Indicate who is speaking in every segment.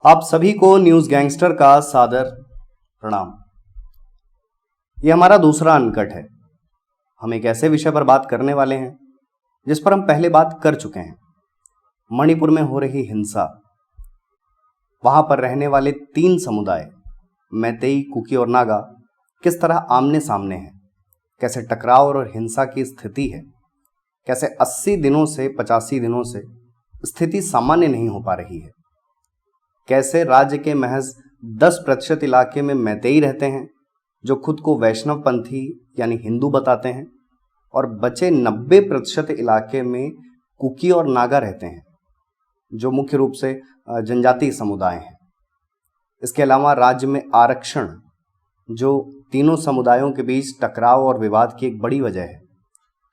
Speaker 1: आप सभी को न्यूज गैंगस्टर का सादर प्रणाम। यह हमारा दूसरा अनकट है। हम एक ऐसे विषय पर बात करने वाले हैं जिस पर हम पहले बात कर चुके हैं। मणिपुर में हो रही हिंसा, वहां पर रहने वाले 3 समुदाय मैतेई, कुकी और नागा किस तरह आमने सामने हैं, कैसे टकराव और हिंसा की स्थिति है, कैसे 80 दिनों से 85 दिनों से स्थिति सामान्य नहीं हो पा रही है, कैसे राज्य के महज 10% इलाके में मैतेई रहते हैं जो खुद को वैष्णव पंथी यानी हिंदू बताते हैं, और बचे 90% इलाके में कुकी और नागा रहते हैं जो मुख्य रूप से जनजातीय समुदाय हैं। इसके अलावा राज्य में आरक्षण जो तीनों समुदायों के बीच टकराव और विवाद की एक बड़ी वजह है,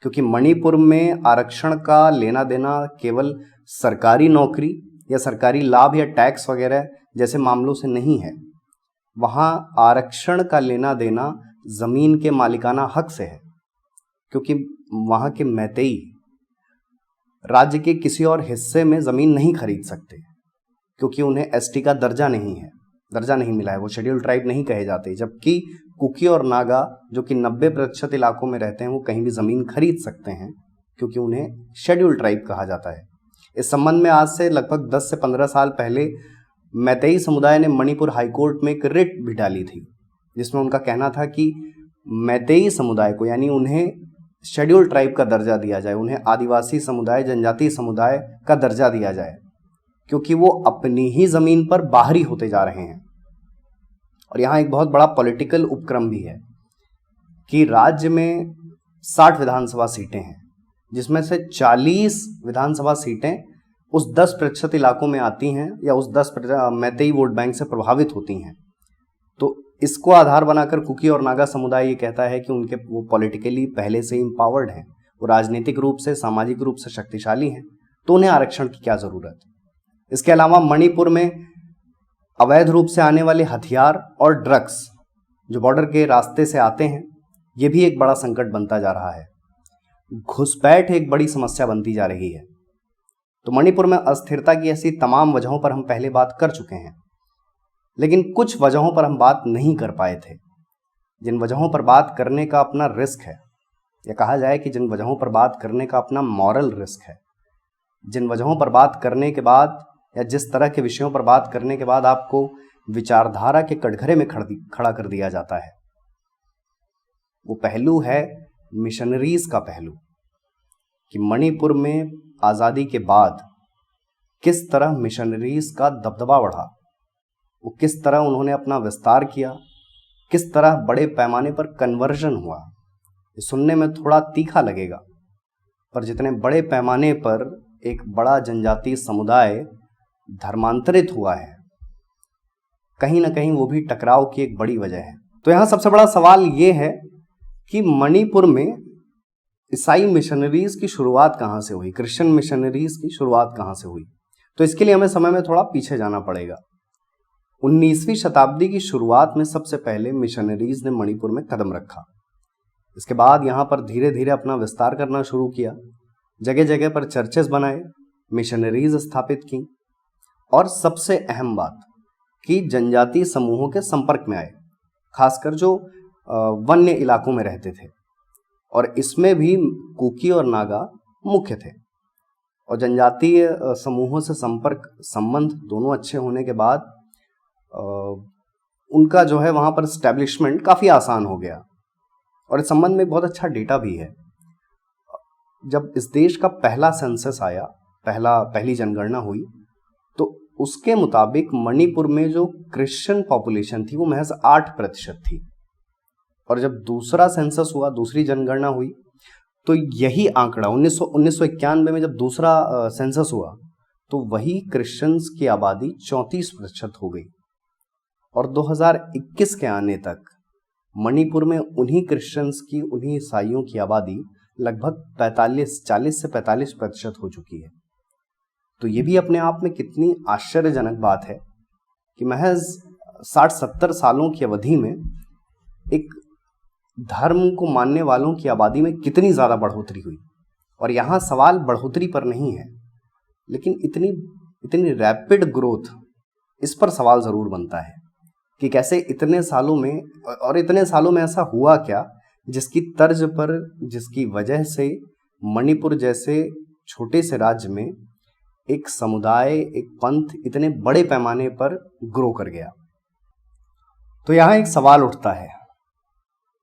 Speaker 1: क्योंकि मणिपुर में आरक्षण का लेना देना केवल सरकारी नौकरी या सरकारी लाभ या टैक्स वगैरह जैसे मामलों से नहीं है। वहाँ आरक्षण का लेना देना जमीन के मालिकाना हक से है, क्योंकि वहाँ के मैतेई राज्य के किसी और हिस्से में जमीन नहीं खरीद सकते, क्योंकि उन्हें एसटी का दर्जा नहीं मिला है, वो शेड्यूल ट्राइब नहीं कहे जाते। जबकि कुकी और नागा जो कि 90% इलाकों में रहते हैं वो कहीं भी जमीन खरीद सकते हैं, क्योंकि उन्हें शेड्यूल ट्राइब कहा जाता है। इस संबंध में आज से लगभग 10 से 15 साल पहले मैतेई समुदाय ने मणिपुर हाईकोर्ट में एक रिट भी डाली थी, जिसमें उनका कहना था कि मैतेई समुदाय को यानी उन्हें शेड्यूल ट्राइब का दर्जा दिया जाए, उन्हें आदिवासी समुदाय, जनजातीय समुदाय का दर्जा दिया जाए, क्योंकि वो अपनी ही जमीन पर बाहरी होते जा रहे हैं। और यहाँ एक बहुत बड़ा पॉलिटिकल उपक्रम भी है कि राज्य में 60 विधानसभा सीटें हैं, जिसमें से 40 विधानसभा सीटें उस 10% इलाकों में आती हैं या उस 10% मैतेई वोट बैंक से प्रभावित होती हैं। तो इसको आधार बनाकर कुकी और नागा समुदाय ये कहता है कि वो पॉलिटिकली पहले से इम्पावर्ड हैं, वो राजनीतिक रूप से, सामाजिक रूप से शक्तिशाली हैं, तो उन्हें आरक्षण की क्या जरूरत। इसके अलावा मणिपुर में अवैध रूप से आने वाले हथियार और ड्रग्स जो बॉर्डर के रास्ते से आते हैं, ये भी एक बड़ा संकट बनता जा रहा है। घुसपैठ एक बड़ी समस्या बनती जा रही है। तो मणिपुर में अस्थिरता की ऐसी तमाम वजहों पर हम पहले बात कर चुके हैं, लेकिन कुछ वजहों पर हम बात नहीं कर पाए थे, जिन वजहों पर बात करने का अपना रिस्क है, या कहा जाए कि जिन वजहों पर बात करने का अपना मॉरल रिस्क है, जिन वजहों पर बात करने के बाद या जिस तरह के विषयों पर बात करने के बाद आपको विचारधारा के कटघरे में खड़ा कर दिया जाता है, वो पहलू है मिशनरीज का पहलू, कि मणिपुर में आज़ादी के बाद किस तरह मिशनरीज का दबदबा बढ़ा, वो किस तरह उन्होंने अपना विस्तार किया, किस तरह बड़े पैमाने पर कन्वर्जन हुआ। ये सुनने में थोड़ा तीखा लगेगा, पर जितने बड़े पैमाने पर एक बड़ा जनजातीय समुदाय धर्मांतरित हुआ है, कहीं ना कहीं वो भी टकराव की एक बड़ी वजह है। तो यहाँ सबसे बड़ा सवाल ये है कि मणिपुर में ईसाई मिशनरीज की शुरुआत कहाँ से हुई, क्रिश्चियन मिशनरीज की शुरुआत कहाँ से हुई। तो इसके लिए हमें समय में थोड़ा पीछे जाना पड़ेगा। 19वीं शताब्दी की शुरुआत में सबसे पहले मिशनरीज ने मणिपुर में कदम रखा। इसके बाद यहाँ पर धीरे धीरे अपना विस्तार करना शुरू किया, जगह जगह पर चर्चेस बनाए, मिशनरीज स्थापित की, और सबसे अहम बात कि जनजातीय समूहों के संपर्क में आए, खासकर जो वन्य इलाकों में रहते थे, और इसमें भी कुकी और नागा मुख्य थे। और जनजातीय समूहों से संबंध दोनों अच्छे होने के बाद उनका जो है वहाँ पर एस्टेब्लिशमेंट काफ़ी आसान हो गया। और इस संबंध में बहुत अच्छा डेटा भी है। जब इस देश का पहला सेंसस आया, पहली जनगणना हुई, तो उसके मुताबिक मणिपुर में जो क्रिश्चियन पॉपुलेशन थी वो महज 8% थी। और जब दूसरा सेंसस हुआ, दूसरी जनगणना हुई, तो यही आंकड़ा 1991 में जब दूसरा सेंसस हुआ, तो वही क्रिश्चियंस की आबादी 34% हो गई। और 2021 के आने तक मणिपुर में उन्हीं क्रिश्चियंस की, उन्हीं ईसाइयों की आबादी लगभग 40 से 45% हो चुकी है। तो ये भी अपने आप में कितनी आश्चर्यजनक बात है कि महज 60-70 सालों की अवधि में एक धर्म को मानने वालों की आबादी में कितनी ज़्यादा बढ़ोतरी हुई। और यहाँ सवाल बढ़ोतरी पर नहीं है, लेकिन इतनी रैपिड ग्रोथ इस पर सवाल जरूर बनता है कि कैसे इतने सालों में ऐसा हुआ क्या जिसकी तर्ज पर, जिसकी वजह से मणिपुर जैसे छोटे से राज्य में एक समुदाय, एक पंथ इतने बड़े पैमाने पर ग्रो कर गया। तो यहां एक सवाल उठता है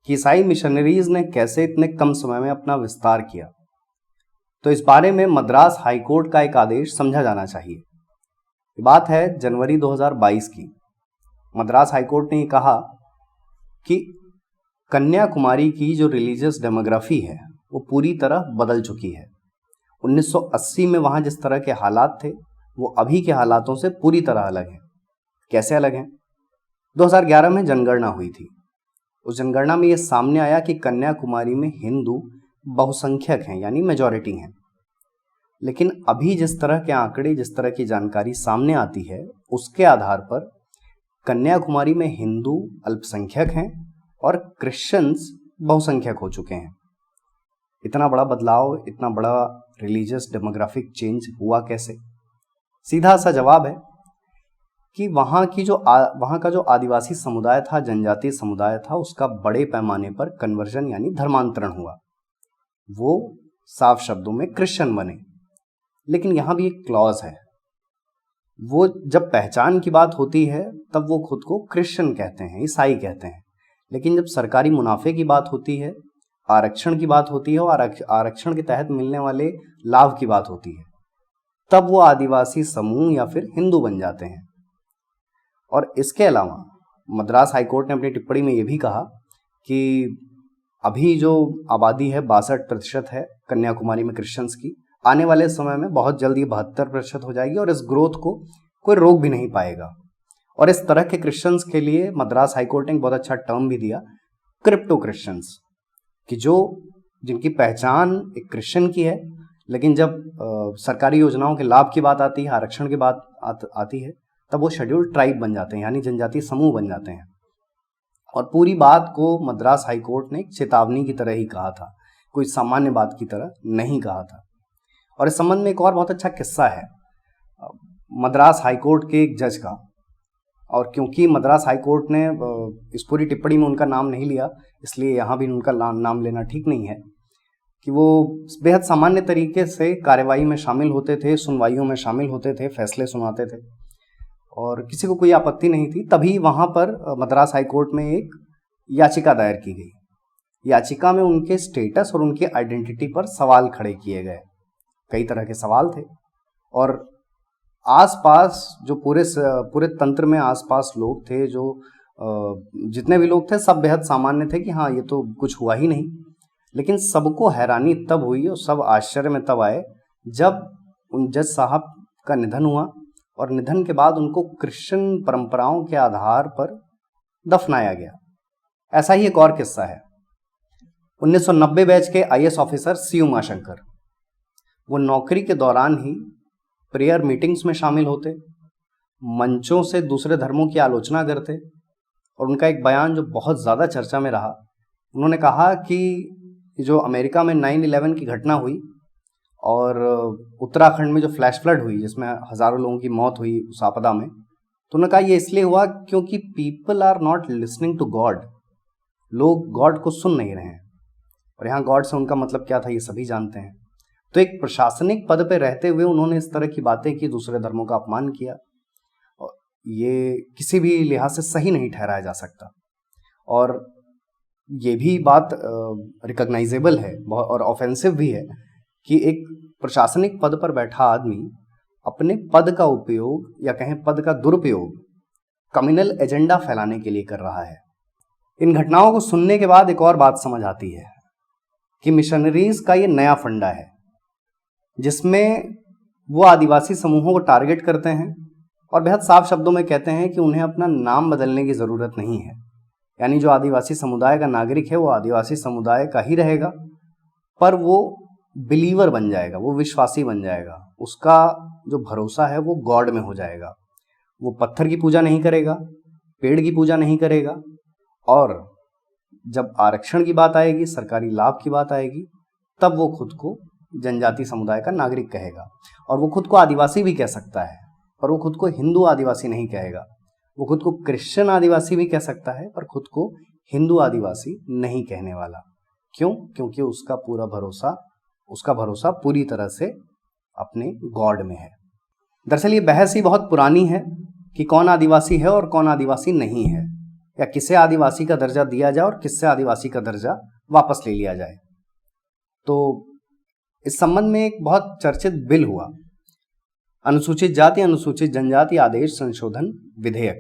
Speaker 1: कि ईसाई मिशनरीज ने कैसे इतने कम समय में अपना विस्तार किया। तो इस बारे में मद्रास हाईकोर्ट का एक आदेश समझा जाना चाहिए। ये बात है जनवरी 2022 की। मद्रास हाईकोर्ट ने कहा कि कन्याकुमारी की जो रिलीजियस डेमोग्राफी है वो पूरी तरह बदल चुकी है। 1980 में वहां जिस तरह के हालात थे वो अभी के हालातों से पूरी तरह अलग हैं। कैसे अलग हैं? 2011 में जनगणना हुई थी। उस जनगणना में ये सामने आया कि कन्याकुमारी में हिंदू बहुसंख्यक हैं, यानी मेजॉरिटी हैं। लेकिन अभी जिस तरह के आंकड़े, जिस तरह की जानकारी सामने आती है, उसके आधार पर कन्याकुमारी में हिंदू अल्पसंख्यक हैं और क्रिश्चियंस बहुसंख्यक हो चुके हैं। इतना बड़ा बदलाव, इतना बड़ा रिलीजियस डेमोग्राफिक चेंज हुआ कैसे? सीधा सा जवाब है कि वहाँ का जो आदिवासी समुदाय था, जनजातीय समुदाय था, उसका बड़े पैमाने पर कन्वर्जन यानी धर्मांतरण हुआ। वो साफ शब्दों में क्रिश्चियन बने। लेकिन यहाँ भी एक क्लॉज है। वो जब पहचान की बात होती है तब वो खुद को क्रिश्चियन कहते हैं, ईसाई कहते हैं। लेकिन जब सरकारी मुनाफे की बात होती है, आरक्षण की बात होती है और आरक्षण के तहत मिलने वाले लाभ की बात होती है, तब वो आदिवासी समूह या फिर हिंदू बन जाते हैं। और इसके अलावा मद्रास हाईकोर्ट ने अपनी टिप्पणी में ये भी कहा कि अभी जो आबादी है 62% है कन्याकुमारी में क्रिश्चियंस की, आने वाले समय में बहुत जल्दी 72% हो जाएगी और इस ग्रोथ को कोई रोक भी नहीं पाएगा। और इस तरह के क्रिश्चियंस के लिए मद्रास हाईकोर्ट ने एक बहुत अच्छा टर्म भी दिया, क्रिप्टो क्रिश्चियंस, कि जिनकी पहचान एक क्रिश्चियन की है, लेकिन जब सरकारी योजनाओं के लाभ की बात आती है, आरक्षण की बात आती है, तब वो शेड्यूल्ड ट्राइब बन जाते हैं, यानी जनजातीय समूह बन जाते हैं। और पूरी बात को मद्रास हाईकोर्ट ने एक चेतावनी की तरह ही कहा था, कोई सामान्य बात की तरह नहीं कहा था। और इस संबंध में एक और बहुत अच्छा किस्सा है मद्रास हाईकोर्ट के एक जज का। और क्योंकि मद्रास हाईकोर्ट ने इस पूरी टिप्पणी में उनका नाम नहीं लिया, इसलिए यहाँ भी उनका नाम लेना ठीक नहीं है, कि वो बेहद सामान्य तरीके से कार्यवाही में शामिल होते थे, सुनवाइयों में शामिल होते थे, फैसले सुनाते थे और किसी को कोई आपत्ति नहीं थी। तभी वहाँ पर मद्रास हाईकोर्ट में एक याचिका दायर की गई। याचिका में उनके स्टेटस और उनकी आइडेंटिटी पर सवाल खड़े किए गए। कई तरह के सवाल थे और आसपास जो पूरे तंत्र में आसपास लोग थे, जो जितने भी लोग थे, सब बेहद सामान्य थे कि हाँ ये तो कुछ हुआ ही नहीं। लेकिन सबको हैरानी तब हुई और सब आश्चर्य में तब आए जब उन जज साहब का निधन हुआ और निधन के बाद उनको क्रिश्चियन परंपराओं के आधार पर दफनाया गया। ऐसा ही एक और किस्सा है। 1990 बैच के आईएएस ऑफिसर सी उमाशंकर, वो नौकरी के दौरान ही प्रेयर मीटिंग्स में शामिल होते, मंचों से दूसरे धर्मों की आलोचना करते और उनका एक बयान जो बहुत ज़्यादा चर्चा में रहा, उन्होंने कहा कि जो अमेरिका में 9/11 की घटना हुई और उत्तराखंड में जो फ्लैश फ्लड हुई जिसमें हज़ारों लोगों की मौत हुई उस आपदा में, तो उन्होंने कहा ये इसलिए हुआ क्योंकि people are not listening to God, लोग गॉड को सुन नहीं रहे हैं। और यहाँ गॉड से उनका मतलब क्या था ये सभी जानते हैं। तो एक प्रशासनिक पद पे रहते हुए उन्होंने इस तरह की बातें की, दूसरे धर्मों का अपमान किया, और ये किसी भी लिहाज से सही नहीं ठहराया जा सकता। और ये भी बात रिकॉग्नाइजेबल है और ऑफेंसिव भी है कि एक प्रशासनिक पद पर बैठा आदमी अपने पद का उपयोग या कहें पद का दुरुपयोग कम्युनल एजेंडा फैलाने के लिए कर रहा है। इन घटनाओं को सुनने के बाद एक और बात समझ आती है कि मिशनरीज का ये नया फंडा है जिसमें वो आदिवासी समूहों को टारगेट करते हैं और बेहद साफ शब्दों में कहते हैं कि उन्हें अपना नाम बदलने की ज़रूरत नहीं है। यानी जो आदिवासी समुदाय का नागरिक है वो आदिवासी समुदाय का ही रहेगा, पर वो बिलीवर बन जाएगा, वो विश्वासी बन जाएगा, उसका जो भरोसा है वो गॉड में हो जाएगा। वो पत्थर की पूजा नहीं करेगा, पेड़ की पूजा नहीं करेगा, और जब आरक्षण की बात आएगी, सरकारी लाभ की बात आएगी, तब वो खुद को जनजाति समुदाय का नागरिक कहेगा और वो खुद को आदिवासी भी कह सकता है। पर वो खुद को हिंदू आदिवासी नहीं कहेगा। वो खुद को क्रिश्चियन आदिवासी भी कह सकता है, पर खुद को हिंदू आदिवासी नहीं कहने वाला। क्यों? क्योंकि उसका भरोसा पूरी तरह से अपने गॉड में है। दरअसल ये बहस ही बहुत पुरानी है कि कौन आदिवासी है और कौन आदिवासी नहीं है, या किसे आदिवासी का दर्जा दिया जाए और किससे आदिवासी का दर्जा वापस ले लिया जाए। तो इस संबंध में एक बहुत चर्चित बिल हुआ, अनुसूचित जाति अनुसूचित जनजाति आदेश संशोधन विधेयक,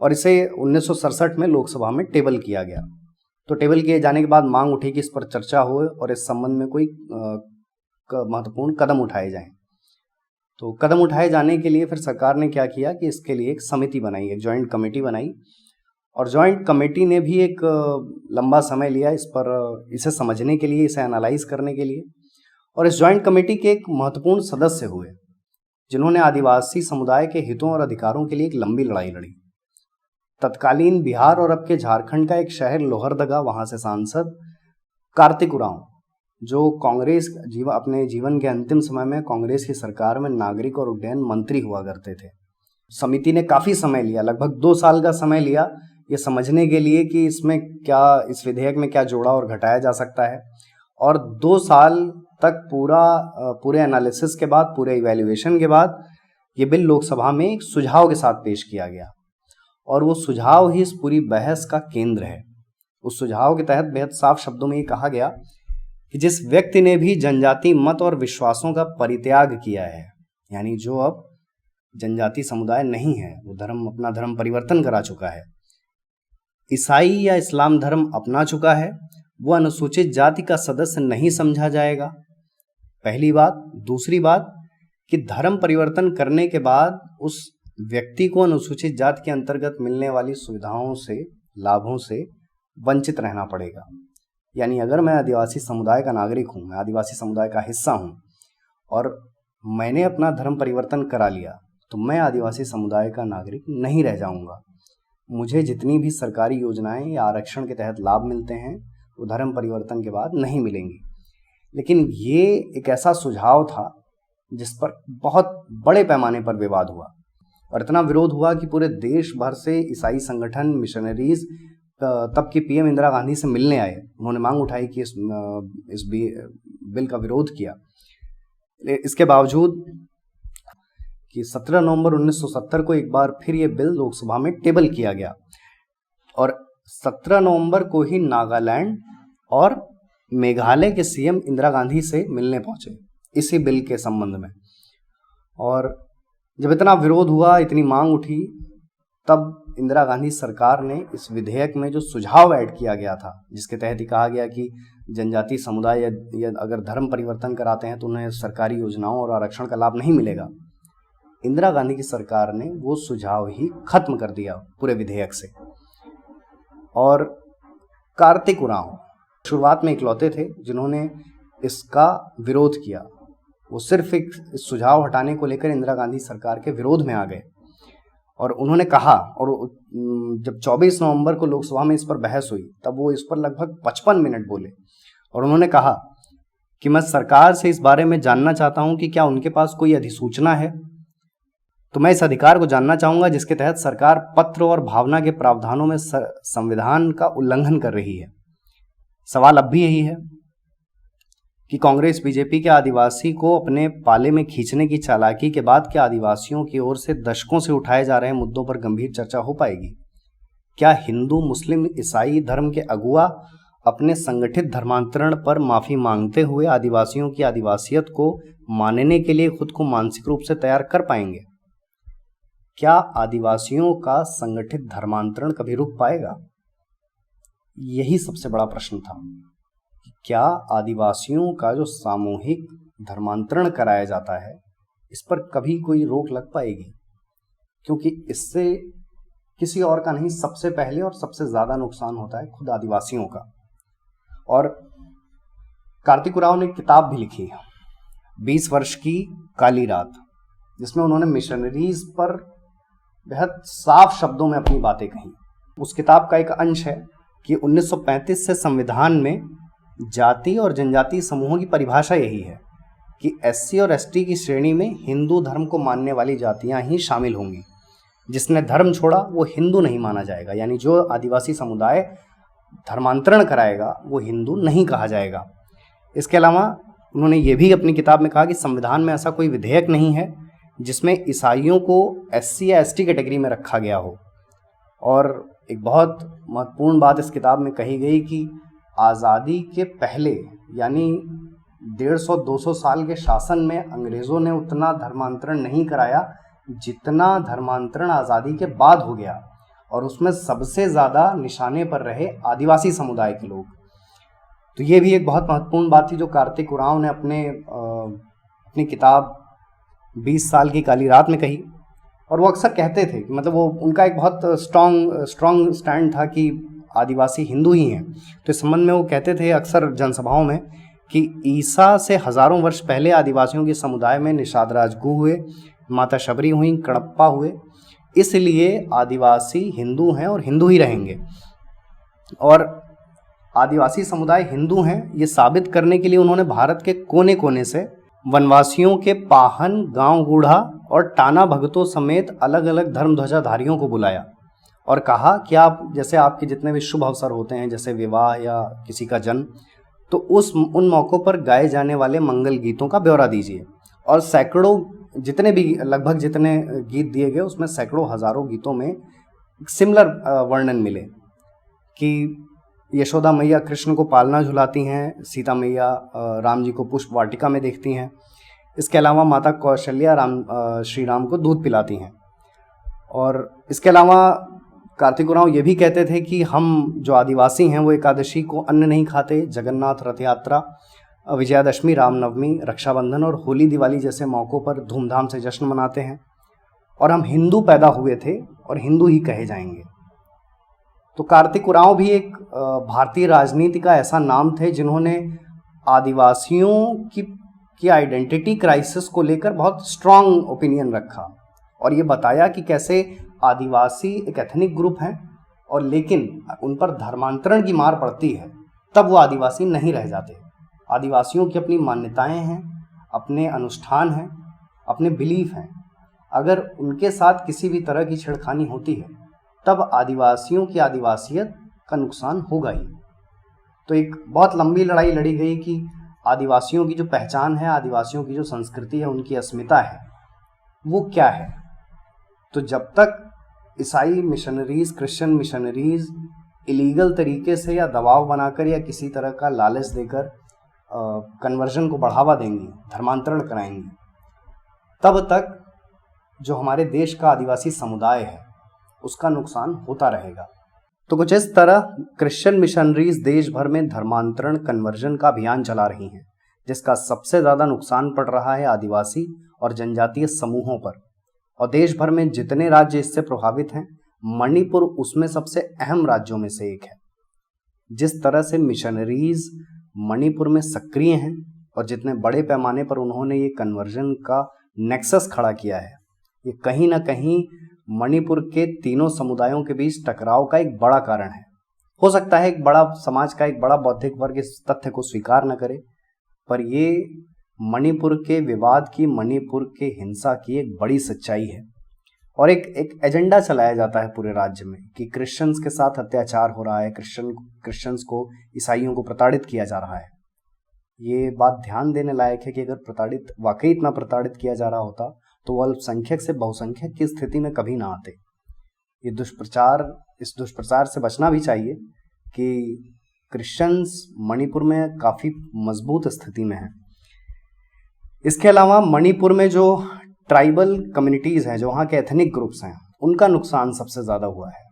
Speaker 1: और इसे 1967 में लोकसभा में टेबल किया गया। तो टेबल किए जाने के बाद मांग उठी कि इस पर चर्चा हो और इस संबंध में कोई महत्वपूर्ण कदम उठाए जाएं। तो कदम उठाए जाने के लिए फिर सरकार ने क्या किया कि इसके लिए एक समिति बनाई, एक जॉइंट कमेटी बनाई, और जॉइंट कमेटी ने भी एक लंबा समय लिया इसे समझने के लिए, इसे एनालाइज करने के लिए। और इस जॉइंट कमेटी के एक महत्वपूर्ण सदस्य हुए जिन्होंने आदिवासी समुदाय के हितों और अधिकारों के लिए एक लंबी लड़ाई लड़ी। तत्कालीन बिहार और अब के झारखंड का एक शहर लोहरदगा, वहां से सांसद कार्तिक उरांव, जो अपने जीवन के अंतिम समय में कांग्रेस की सरकार में नागरिक और उड्डयन मंत्री हुआ करते थे। समिति ने काफी समय लिया, लगभग 2 साल का समय लिया ये समझने के लिए कि इस विधेयक में क्या जोड़ा और घटाया जा सकता है। और 2 साल तक पूरे एनालिसिस के बाद, पूरे इवैल्यूएशन के बाद ये बिल लोकसभा में एक सुझाव के साथ पेश किया गया, और वो सुझाव ही इस पूरी बहस का केंद्र है। उस सुझाव के तहत बेहद साफ शब्दों में ये कहा गया कि जिस व्यक्ति ने भी जनजाति मत और विश्वासों का परित्याग किया है, यानी जो अब जनजाति समुदाय नहीं है, वो अपना धर्म परिवर्तन करा चुका है, ईसाई या इस्लाम धर्म अपना चुका है, वो अनुसूचित जाति का सदस्य नहीं समझा जाएगा, पहली बात। दूसरी बात कि धर्म परिवर्तन करने के बाद उस व्यक्ति को अनुसूचित जाति के अंतर्गत मिलने वाली सुविधाओं से, लाभों से वंचित रहना पड़ेगा। यानी अगर मैं आदिवासी समुदाय का नागरिक हूँ, मैं आदिवासी समुदाय का हिस्सा हूँ और मैंने अपना धर्म परिवर्तन करा लिया, तो मैं आदिवासी समुदाय का नागरिक नहीं रह जाऊँगा। मुझे जितनी भी सरकारी योजनाएं या आरक्षण के तहत लाभ मिलते हैं वो धर्म परिवर्तन के बाद नहीं मिलेंगी। लेकिन ये एक ऐसा सुझाव था जिस पर बहुत बड़े पैमाने पर विवाद हुआ, और इतना विरोध हुआ कि पूरे देश भर से ईसाई संगठन, मिशनरीज तब की पीएम इंदिरा गांधी से मिलने आए। उन्होंने मांग उठाई कि इस बिल का विरोध किया। इसके बावजूद कि 17 नवंबर 1970 को एक बार फिर ये बिल लोकसभा में टेबल किया गया, और 17 नवंबर को ही नागालैंड और मेघालय के सीएम इंदिरा गांधी से मिलने पहुंचे इसी बिल के संबंध में। और जब इतना विरोध हुआ, इतनी मांग उठी, तब इंदिरा गांधी सरकार ने इस विधेयक में जो सुझाव ऐड किया गया था, जिसके तहत ही कहा गया कि जनजाति समुदाय या अगर धर्म परिवर्तन कराते हैं तो उन्हें सरकारी योजनाओं और आरक्षण का लाभ नहीं मिलेगा, इंदिरा गांधी की सरकार ने वो सुझाव ही खत्म कर दिया पूरे विधेयक से। और कार्तिक उरांव शुरुआत में इकलौते थे जिन्होंने इसका विरोध किया। वो सिर्फ एक सुझाव हटाने को लेकर इंदिरा गांधी सरकार के विरोध में आ गए, और उन्होंने कहा, और जब 24 नवंबर को लोकसभा में इस पर बहस हुई तब वो इस पर लगभग 55 मिनट बोले, और उन्होंने कहा कि मैं सरकार से इस बारे में जानना चाहता हूं कि क्या उनके पास कोई अधिसूचना है, तो मैं इस अधिकार को जानना चाहूंगा जिसके तहत सरकार पत्र और भावना के प्रावधानों में संविधान का उल्लंघन कर रही है। सवाल अब भी यही है कि कांग्रेस बीजेपी के आदिवासी को अपने पाले में खींचने की चालाकी के बाद क्या आदिवासियों की ओर से दशकों से उठाए जा रहे मुद्दों पर गंभीर चर्चा हो पाएगी? क्या हिंदू, मुस्लिम, ईसाई धर्म के अगुवा अपने संगठित धर्मांतरण पर माफी मांगते हुए आदिवासियों की आदिवासियत को मानने के लिए खुद को मानसिक रूप से तैयार कर पाएंगे? क्या आदिवासियों का संगठित धर्मांतरण कभी रुक पाएगा? यही सबसे बड़ा प्रश्न था। क्या आदिवासियों का जो सामूहिक धर्मांतरण कराया जाता है, इस पर कभी कोई रोक लग पाएगी? क्योंकि इससे किसी और का नहीं, सबसे पहले और सबसे ज्यादा नुकसान होता है खुद आदिवासियों का। और कार्तिक उरांव ने एक किताब भी लिखी, 20 वर्ष की काली रात, जिसमें उन्होंने मिशनरीज पर बेहद साफ शब्दों में अपनी बातें कही। उस किताब का एक अंश है कि 1935 से संविधान में जाति और जनजाति समूहों की परिभाषा यही है कि SC और ST की श्रेणी में हिंदू धर्म को मानने वाली जातियां ही शामिल होंगी। जिसने धर्म छोड़ा वो हिंदू नहीं माना जाएगा, यानी जो आदिवासी समुदाय धर्मांतरण कराएगा वो हिंदू नहीं कहा जाएगा। इसके अलावा उन्होंने ये भी अपनी किताब में कहा कि संविधान में ऐसा कोई विधेयक नहीं है जिसमें ईसाइयों को SC या ST कैटेगरी में रखा गया हो। और एक बहुत महत्वपूर्ण बात इस किताब में कही गई कि आज़ादी के पहले यानी 150-200 साल के शासन में अंग्रेज़ों ने उतना धर्मांतरण नहीं कराया जितना धर्मांतरण आज़ादी के बाद हो गया, और उसमें सबसे ज़्यादा निशाने पर रहे आदिवासी समुदाय के लोग। तो ये भी एक बहुत महत्वपूर्ण बात थी जो कार्तिक उरांव ने अपनी किताब 20 साल की काली रात में कही। और वो अक्सर कहते थे कि मतलब वो उनका एक बहुत स्ट्रॉन्ग स्टैंड था कि आदिवासी हिंदू ही हैं। तो इस संबंध में वो कहते थे अक्सर जनसभाओं में कि ईसा से हज़ारों वर्ष पहले आदिवासियों के समुदाय में निषाद राजगु हुए, माता शबरी हुई, कड़प्पा हुए, इसलिए आदिवासी हिंदू हैं और हिंदू ही रहेंगे। और आदिवासी समुदाय हिंदू हैं ये साबित करने के लिए उन्होंने भारत के कोने कोने से वनवासियों के पाहन, गांव गूढ़ा और टाना भगतों समेत अलग अलग धर्म ध्वजाधारियों को बुलाया और कहा कि आप जैसे आपके जितने भी शुभ अवसर होते हैं, जैसे विवाह या किसी का जन्म, तो उन मौक़ों पर गाए जाने वाले मंगल गीतों का ब्यौरा दीजिए। और सैकड़ों लगभग जितने गीत दिए गए उसमें सैकड़ों हज़ारों गीतों में सिमिलर वर्णन मिले कि यशोदा मैया कृष्ण को पालना झुलाती हैं, सीता मैया राम जी को पुष्प वाटिका में देखती हैं। इसके अलावा माता कौशल्या श्री राम को दूध पिलाती हैं। और इसके अलावा कार्तिक उरांव ये भी कहते थे कि हम जो आदिवासी हैं वो एकादशी को अन्न नहीं खाते, जगन्नाथ रथ यात्रा, विजयादशमी, रामनवमी, रक्षाबंधन और होली दिवाली जैसे मौक़ों पर धूमधाम से जश्न मनाते हैं, और हम हिंदू पैदा हुए थे और हिंदू ही कहे जाएंगे। तो कार्तिक उरांव भी एक भारतीय राजनीति का ऐसा नाम थे जिन्होंने आदिवासियों की आइडेंटिटी क्राइसिस को लेकर बहुत स्ट्रांग ओपिनियन रखा और ये बताया कि कैसे आदिवासी एक एथनिक ग्रुप हैं और लेकिन उन पर धर्मांतरण की मार पड़ती है तब वो आदिवासी नहीं रह जाते। आदिवासियों की अपनी मान्यताएं हैं, अपने अनुष्ठान हैं, अपने बिलीफ हैं। अगर उनके साथ किसी भी तरह की छेड़खानी होती है तब आदिवासियों की आदिवासियत का नुकसान होगा ही। तो एक बहुत लंबी लड़ाई लड़ी गई कि आदिवासियों की जो पहचान है, आदिवासियों की जो संस्कृति है, उनकी अस्मिता है, वो क्या है। तो जब तक ईसाई मिशनरीज, क्रिश्चियन मिशनरीज इलीगल तरीके से या दबाव बनाकर या किसी तरह का लालच देकर कन्वर्जन को बढ़ावा देंगी, धर्मांतरण कराएंगी, तब तक जो हमारे देश का आदिवासी समुदाय है उसका नुकसान होता रहेगा। तो कुछ इस तरह क्रिश्चियन मिशनरीज देश भर में धर्मांतरण, कन्वर्जन का अभियान चला रही हैं, जिसका सबसे ज़्यादा नुकसान पड़ रहा है आदिवासी और जनजातीय समूहों पर। और देश भर में जितने राज्य इससे प्रभावित हैं, मणिपुर उसमें सबसे अहम राज्यों में से एक है। जिस तरह से मिशनरीज मणिपुर में सक्रिय हैं और जितने बड़े पैमाने पर उन्होंने ये कन्वर्जन का नेक्सस खड़ा किया है, ये कहीं ना कहीं मणिपुर के तीनों समुदायों के बीच टकराव का एक बड़ा कारण है। हो सकता है एक बड़ा समाज का एक बड़ा बौद्धिक वर्ग इस तथ्य को स्वीकार न करे, पर ये मणिपुर के विवाद की, मणिपुर के हिंसा की एक बड़ी सच्चाई है। और एक एजेंडा चलाया जाता है पूरे राज्य में कि क्रिश्चियंस के साथ अत्याचार हो रहा है, क्रिश्चियंस को, ईसाइयों को प्रताड़ित किया जा रहा है। ये बात ध्यान देने लायक है कि अगर वाकई इतना प्रताड़ित किया जा रहा होता तो वो अल्पसंख्यक से बहुसंख्यक की स्थिति में कभी ना आते। इस दुष्प्रचार से बचना भी चाहिए कि क्रिश्चियंस मणिपुर में काफ़ी मजबूत स्थिति में हैं। इसके अलावा मणिपुर में जो ट्राइबल कम्युनिटीज़ हैं, जो वहाँ के एथनिक ग्रुप्स हैं, उनका नुकसान सबसे ज़्यादा हुआ है,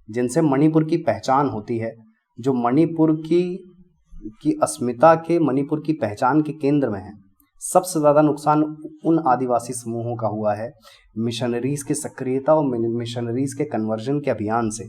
Speaker 1: जिनसे मणिपुर की पहचान होती है, जो मणिपुर की अस्मिता के, मणिपुर की पहचान के केंद्र में है। सबसे ज़्यादा नुकसान उन आदिवासी समूहों का हुआ है मिशनरीज़ की सक्रियता और मिशनरीज़ के कन्वर्जन के अभियान से।